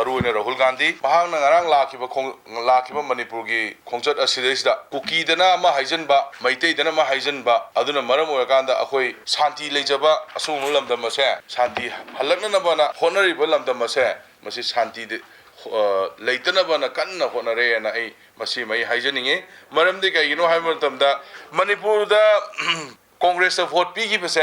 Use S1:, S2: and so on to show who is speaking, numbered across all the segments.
S1: Maruina Rahul Gandhi, Mahang Ngarang Lakiba Manipurgi, khongchat asida, Kukidana haijinduna, Meiteidana haijinduna, aduna maram orakanda akoi santi leijaba asung lamdam mase, santi halaknaba hotnariba lamdam mase, masi santi leitana na kanna honare na ai masi mai haijaninge maram de kai no haiman tamda Manipur da Congress of vote pigi base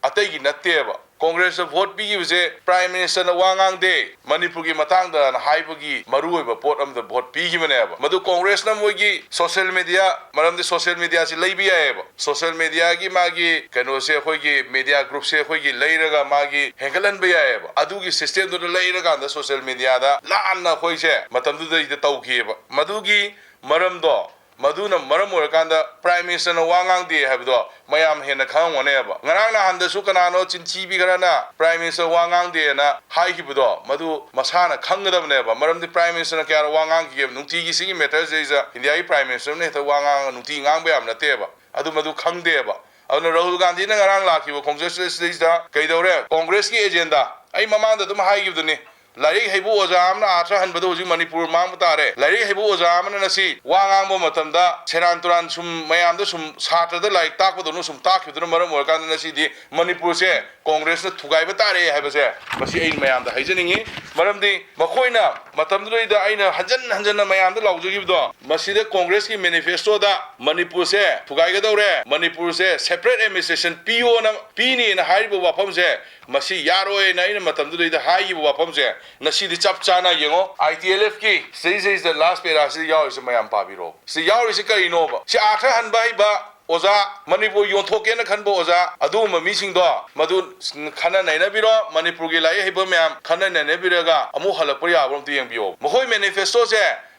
S1: atai gi natte ba Congress of vote pigi base Prime Minister na wangang de Manipur gi matang da na haibagi maru ba pot am da vote pigi mane ba madu Congress na mogi social media maram de social media si leibi ya ba social media gi magi kano se khoi gi media group se khoi gi leiraga magi hengalan ba ya ba adu gi system do leiraga da social media da la na khoi se matam du da tawki ba madu gi maram do Maduna maram orakanda Prime Minister na wangang de habdo mayam hena khangone ba ngarang na handa su kana no chinchi bi garana Prime Minister wangang de na hai hibdo madu masana khangdam ne ba maram de Prime Minister na kya wangang ki nungti gi singi matter jeisa India gi Prime Minister ne ta wangang nungti ngang ba am na te ba adu madu khangde ba aduna Rahul Gandhi na ngarang lakhi ba Congress da kaidore Congress ki agenda ai mamang da dum hai gibdu ne Lari Hebu Ozam na Atra and Badoji Manipur Mamutare, Lari Hebu Ozam and Nasi, Wangam Matanda, Seranturan, some Mayam, some Saturday like Taco, some Taki, the Maram or Ganasi, Manipur say, Congress thugaire have a say, but she ain't Mayam the Hajaning, Maram de Makoina, Matamdri the Aina, Hanjana Mayam the Law to give the Masida Congress manifesto da Manipur say, thugaire, Manipur say, separate administration, Piona, Pini and Haibu Wapamse, Masi Yaro and Aina Matamdri the High Wapamse. Nasi di chap chana yengo ITLF ki says the last pera si yaw is mayam pabiro si yaw is ka inova si atha han bai ba oza Manipur yon thoke na khan bo oza adu ma mi sing do madu khana nai na biro Manipur gi lai hebo myam khana nai na biraga amu halapur ya brom tiang bio mohoi manifesto se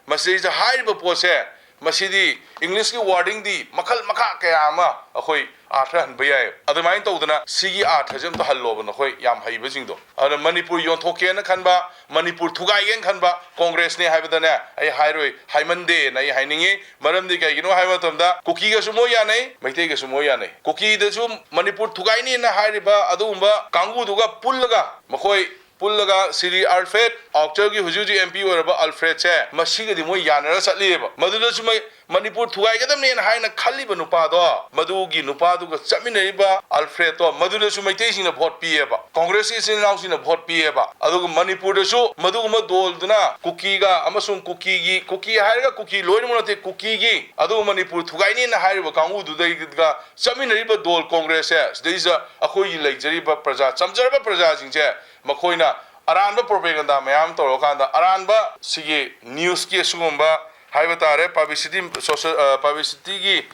S1: masi is high bo po se masi di English ki wording di makal makha kaya ma akhoi atha han bai adumai to dana sigi atha jam to hallo na khoi yam hai ba jing do ada Manipur yon thoke na khan ba Manipur thugaien khan ba Congress ne haibadana ai hairoi haimande nai hainingi maram di kai gino haiba tamda kuki ga sumo ya nei maitei ga sumo ya nei kuki da su Manipur thugaini na hairiba adumba kangu duga pullaga makhoi pullaga Siri Alfred Octor gi hujuji MP oraba Alfred che masiga di moi yanara satleba madula su Manipur thugai gadam ne haina khaliba nupa do madugi nupa du ga chaminaiba Alfred to madula su maitei sing na vote pieba Congress is in house in vote pieba adu Manipur da su maduguma dol duna kuki ga amasung kuki haira kuki loin monate kuki gi adu Manipur thugai ne hairiba kangu du dai ga chaminaiba dol Congress there is a khoi leijariba praja chamjarba praja jing che makoina aranba propaganda mayam to rokanda aranba sigi news ki sugumba haibetare publicity social publicity gi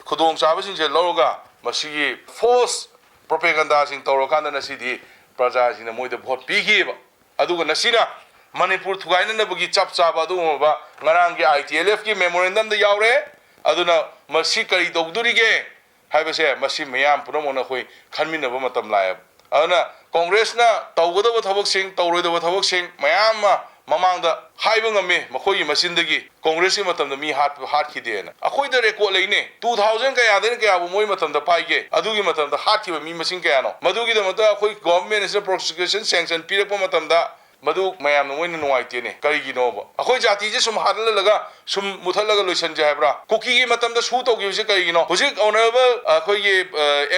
S1: khudong chaba sing je loga masigi false propaganda sing to rokanda na sidi praja sing na moida vote pi gi ba aduga nasina Manipur thugaina na bugi chap chaba adu ba ngarang gi ITLF ki memorandum da yaure aduna masi kari dogduri ge haibese masi mayam punomona khoi khanmina ba matam laib aduna Congress na tawgada thabak sing tawroida thabak sing mayam mamang da haiba ngame makhoi machine dagi Congress ki matam da mi hat ki de na akhoi da record leine 2000 ka yaden ka abu moi matam da paige adugi matam da hat ki mi machine ka no madugi da mata akhoi government is prosecution sanction pirak pa matam da madu mayam no moina nuaite ne kari gi no ba akhoi jati je sum hadla laga sum muthalaga loisan je habra kuki gi matam da su to gi se kari gi no hojik honorable akhoi ge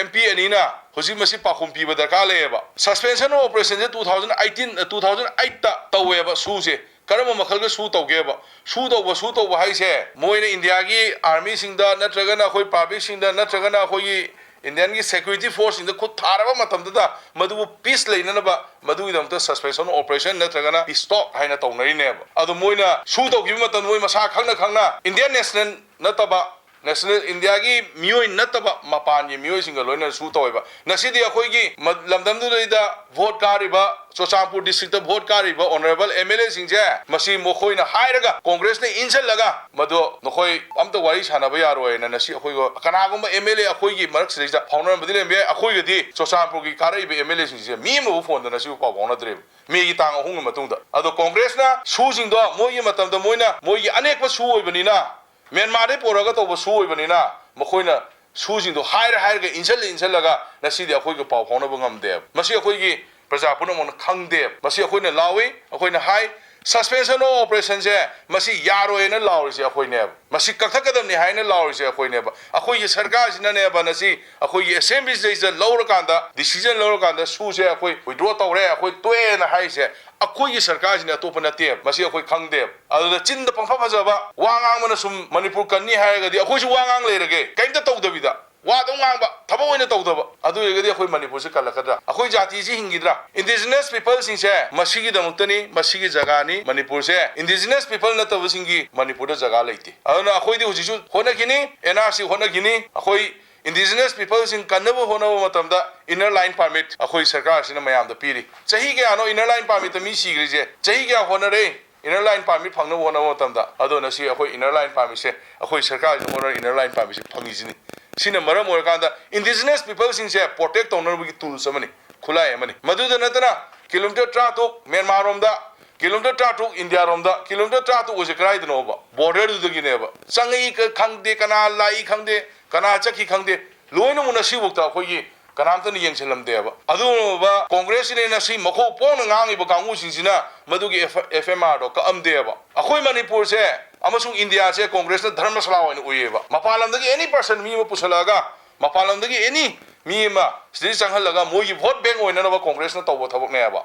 S1: MP anina hojik masi pakhum pi ba darkar le ba suspension of operation 2008 ta taweba su se karama makhal ga su tawge ba su tawba hai se moina India gi army sing da natraga na khoi public sing da natraga na khoi Indian ki security force in the khud tharaba matam da madu peace leina na ba madu idam ta suspension operation natraga na stop haina tawnari ne ba adu moina su tawgi matam moi masa khangna Indian national nataba National India ki mioi nataba mapan ye mioi singa loina su toiba nasidi akhoi gi lamdam du da vote kariba Chochampur district da vote kariba honorable MLA singje masi mokhoi na hairaga Congress ne insel laga mado nokhoi amta wari sana ba yaro na nasi akhoi go kana gum MLA akhoi gi marak sida founder badile me akhoi gi di Chochampur gi karaiba MLA singje mi mo phone da nasi pa bong na dre me gi tang hung matung da ado Congress na su sing do moi matam da moina moi gi anek pa su oibani na Myanmar de poraga to bo su oibani makoina su jing do hair ga insel laga nasidi akhoi ga paw phone ba ngam de masi akhoi gi praja puno mon khang de masi akhoi na lawi akhoi na hai suspension of operation se masi yaro ena lauri se akhoi ne masi kakthakadam ni haina lauri se akhoi ne ba akhoi ye sarkar sina ne ba nasi akhoi ye assembly se laur kanda decision laur kanda su se akhoi withdraw tawre akhoi toe na hai se akhoi ye sarkar sina topa na te masi akhoi khangde adu chin da pangpha phajaba wangang mana sum manipur kanni haiga di akhoi su wangang leirage kaimta tawdabida wadong ngangba thabo oina tawdaba adu yegadi akhoi manipur se kalakadra akhoi jati ji hingidra indigenous people sing se masigi damuktani masigi jaga ni manipur se indigenous people na tabu singi manipur da jaga leite aduna akhoi di hujisu hona gini nrc hona gini akhoi indigenous people sing kanabo hona matamda inner line permit akhoi sarkar sina mayam da piri chahi ge ano inner line permit mi sigri je chahi ge hona re inner line permit phangna hona matamda aduna si akhoi inner line permit se akhoi sarkar hona inner line permit se phangi jini sina maram orakanda indigenous people sing se protect owner bi tools amani khulai amani maduda natana kilometer trato Myanmar romda kilometer trato India romda kilometer trato ose krai dno ba border du gi ne ba sangai ka khangde kana lai khangde kana chaki khangde loina muna si bukta khoi gi kanam tan yeng selam de ba adu ba congress ne na si makho pon ngang ba kangu sing sina madu gi FMR do ka am de ba akhoi manipur se amasung India se congress na dharma sala oin uyeba mapalam dagi any person mi ma pusalaga mapalam dagi any mi ma sri changhal laga moi gi vote bank oina na ba congress na tawbo thabok ne ba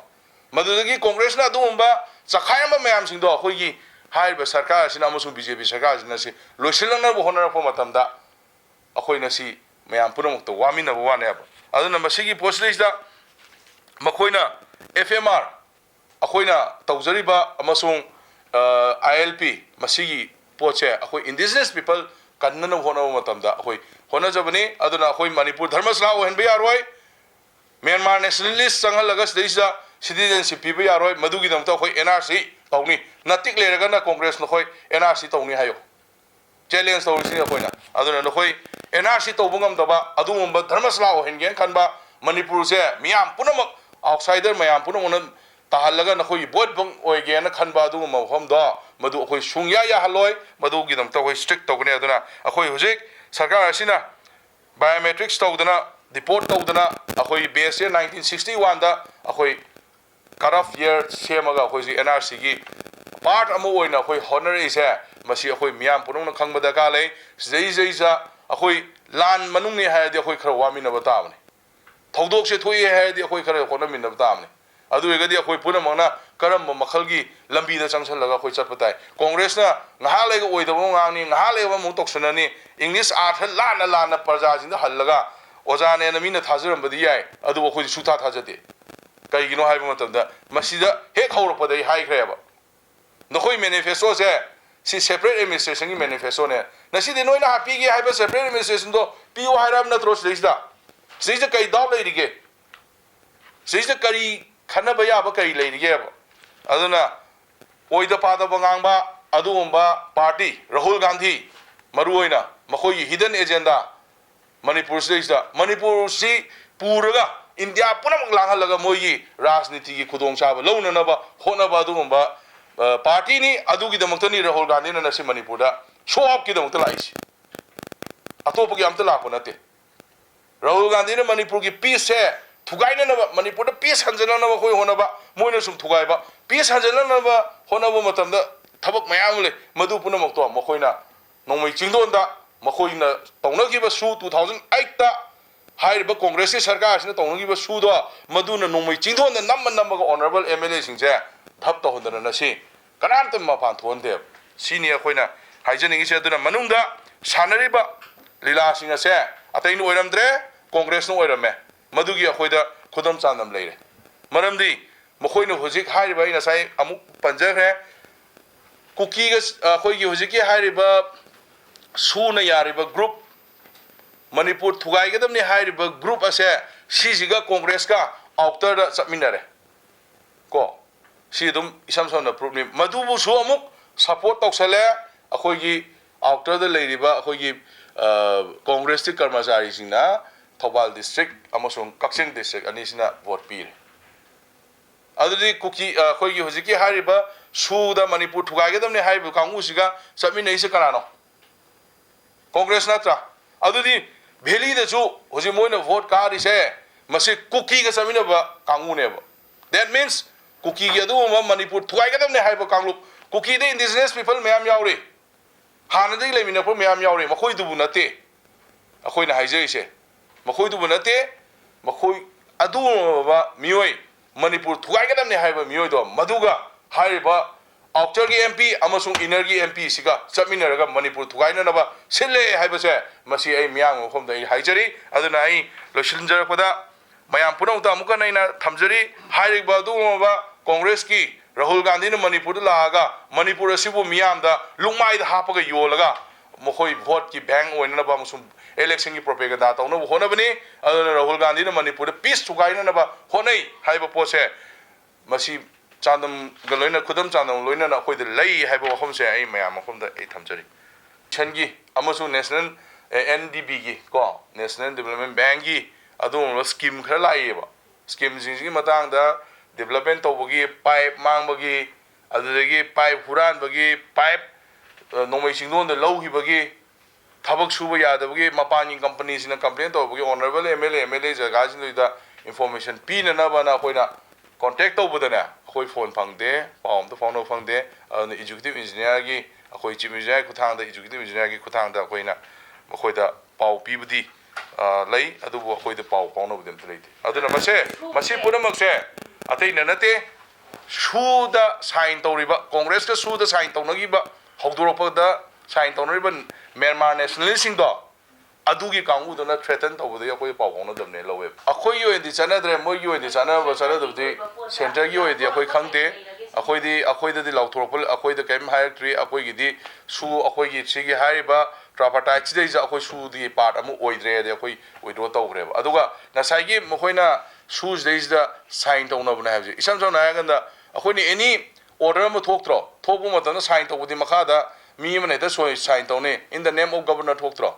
S1: madu dagi congress na dumba chakhai ma mayam sing do khoi gi hai ba sarkar sina amasung BJP sarkar sina si loisil na bo honara po matamda akhoi na si mayam punamuk to wami na ba ne ba aduna masigi post list da makoina FMR akhoi na tawjari ba amasung ILP masigi poche akhoi indigenous people kannana hona matamda akhoi hona jabani aduna akhoi manipur dharma sala ohen be yaroi Myanmar nationalist sanghal laga sdeisa citizenship pibe yaroi madugi damta akhoi NRC tawni natik leraga na congress no khoi NRC tawni hayo challenge tawsi akhoi na aduna no khoi NRC tawbungam daba adumba dharma sala ohen gen khanba manipur se miyam punamak outsider mayam punamon tahalaga na khoi bot bang oige na khanba du ma hom da madu khoi sungya ya haloi madu gi dam ta khoi strict tawgne aduna akhoi hujik sarkar asina biometrics tawdana deport tawdana akhoi base 1961 da akhoi karaf year semaga akhoi ji NRC gi part amu oina akhoi honorary se masi akhoi miyam punung na khangbada ka lei jei sa akhoi lan manung ni ha di akhoi khara wami na batamne thodok se thoi ha di akhoi khara hona min na batamne adu egadi akhoi punamangna karam makhalgi lambi da changsan laga khoi chatpatai congress na ngaha lega oidabo ngangni ngaha lega mu toksanani english art lana parja jinda hallaga ojane na mina thajiram badi yai adu akhoi sutha thajate kai gino haiba matamda masida hek haurakpadai hai khreba nokhoi manifesto se si separate administration gi manifesto ne nasi de noina happy gi haiba separate administration do piu hairam na tros leisda kai daw leirige seisda kari khana ba ya ba kai leirige ba aduna oida pada bangangba adumba party Rahul Gandhi maru oina makhoi hidden agenda manipur seisda manipur si puraga India punam langhalaga moyi rajniti gi khudong chaba lowna na ba hona ba adumba party ni adugi damuktani Rahul Gandhi na nasi manipur da show up ki damukta laisi atopa gi amta lakona te Rahul Gandhi na manipur gi peace hai thugainaba manipur da peace hanjalaknaba khoi honaba moina sum thugaiba peace hanjalaknaba honaba matamda thabak mayam le madu punamok to makhoina nongmai chingdonda makhoina tawnagiba su 2008 ta hairiba congress sarkar sina tawnagiba su do maduna nongmai chingdonda namma ga honorable MLA singse thap to hondana nasi kananta mapan thonde sini akhoina haijaningi se aduna manungda sanariba lila singa se atainu oiramdre congress no oirame madugi akhoida khudam chandam leire maramdi makhoina hojik hairiba ina sai amuk panjare kuki ga akhoigi hojiki hairiba suna yariba group manipur thugai gadamni hairiba group ase sijiga congress ka outer da chapminare ko si dum isam samna problem madubu su amuk support toksale akhoigi outer da leiriba akhoigi congress ti karmachari singna Thobal district amasung Kakching district anisina vote pire adudi kuki khoi gi hojiki hariba suda manipur thugai gadamne haibu kangu siga sabmi nei se karano congress natra adudi valley da chu hoji moina vote ka ri se masi kuki ga sabina ba kangu ne ba that means kuki gi adu ma manipur thugai gadam ne haiba kanglup kuki de indigenous people mayam yauri hana de lemina pro mayam yauri makhoi du bunate akhoi na haijai se makhoi du bunate makhoi adu ba mioi manipur thugai gadam ne haiba mioi do maduga haiba outer gi mp amasung inner gi mp siga chapminaraga manipur thugaina na ba sile haiba se masi ai miyang khom da haijari aduna ai losiljar pada mayam punau ta muka naina thamjari haiba du ba congress ki Rahul Gandhi na Manipur laga Manipur asibu miyam da lungmai da hapaga yolaga mokhoi vote ki bank oina ba musum election ki propaganda ta no hona bani aduna Rahul Gandhi na Manipur peace thugaina na ba honai haiba pose masi chandam galoina khudam chandam loina na khoi de lei haiba wahom se ai mayam khom da ai thamjari changi amasu national ndb gi ko national development bank gi adun scheme khara lai ba scheme jingi matang da development tawbagi pipe mangbagi adudagi pipe huran bagi pipe nomai singdon da low hibagi thabak suba yadabagi mapani company sina complaint tawbagi honorable mla jaga sin da information pina na bana koina contact tawbudana khoi phone phangde paum to phone phangde executive engineer gi khoi chief engineer kuthang da executive engineer gi kuthang da koina khoi da pau pibudi lei adubu khoi da pau pauna budem leite aduna mase punamak se atei nanate suda sign tawriba congress ka suda sign tawnagiba hawdoropada sign tawnariba Myanmar nationalist sing do adugi kangu do na threaten tawbode yakoi pawona damne lowe akhoi yo indi chanadre moi yo indi chanaba chanadabdi center gi oi di akhoi khangde akhoi di lauthorpol akhoi da kem hire tree akhoi gi di su akhoi gi sigi hariba tripartite chidai ja akhoi su di part amu oidre de akhoi oidro tawgre aduga nasai gi mohoina shoes days the sign to no have isam so na ganda akhoni any order ma thoktro thopu ma ta sign to budi makha da mi ma ne da so sign to ne in the name of governor thoktro